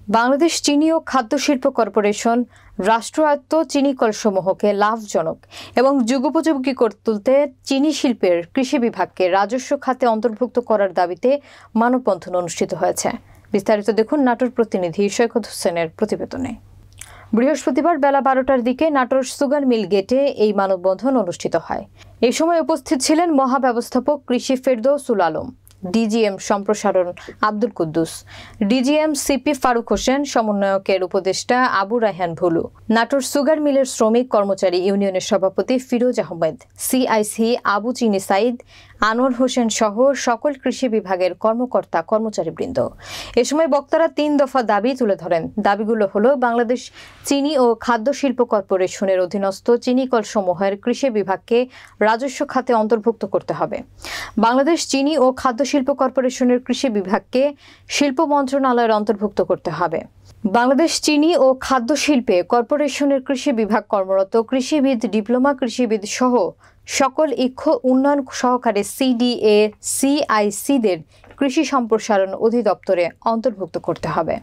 বাংলাদেশ চিনি ও খাদ্য শিল্প কর্পোরেশন রাষ্ট্রায়ত্ত চিনি কলসমূহকে লাভজনক এবং যুগোপযোগী করে তুলতে চিনি শিল্পের কৃষি বিভাগকে রাজস্ব খাতে অন্তর্ভুক্ত করার দাবিতে মানববন্ধন অনুষ্ঠিত হয়েছে। বিস্তারিত দেখুন নাটোর প্রতিনিধি সৈকত হোসেনের প্রতিবেদনে। বৃহস্পতিবার বেলা 12টার দিকে নাটোর সুগার মিল গেটে এই মানববন্ধন অনুষ্ঠিত হয়। এই সময় উপস্থিত ছিলেন মহাব্যবস্থাপক কৃষি ফেরদৌসুল আলম, ডিজিএম সম্প্রসারণ আব্দুল কুদ্দুস, ডিজিএম সিপি ফারুক হোসেন, সমন্বয়কের উপদেষ্টা আবু রায়হান ভুলু, নাটোর সুগার মিলের শ্রমিক কর্মচারী ইউনিয়নের সভাপতি ফিরোজ আহমেদ, সিআইসি আবু চিনি সাইদ, আনোয়ার হোসেন সহ সকল কৃষি বিভাগের কর্মকর্তা কর্মচারীবৃন্দ। এ সময় বক্তারা 3 দফা দাবি তুলে ধরেন। দাবিগুলো হলো বাংলাদেশ চিনি ও খাদ্য শিল্প কর্পোরেশনের অধীনস্থ চিনি কলসমূহের কৃষি বিভাগকে রাজস্ব খাতে অন্তর্ভুক্ত করতে হবে, বাংলাদেশ চিনি ও খাদ্য শিল্প কর্পোরেশনের কৃষি বিভাগকে শিল্প মন্ত্রণালয়ের অন্তর্ভুক্ত করতে হবে, বাংলাদেশ চিনি ও খাদ্য শিল্পে কর্পোরেশনের কৃষি বিভাগ কর্মরত কৃষিবিদ, ডিপ্লোমা কৃষিবিদ সহ সকল ইক্ষ উন্নয়ন সহকারী সিডিএ, সিআইসিদের কৃষি সম্প্রসারণ অধিদপ্তরে অন্তর্ভুক্ত করতে হবে।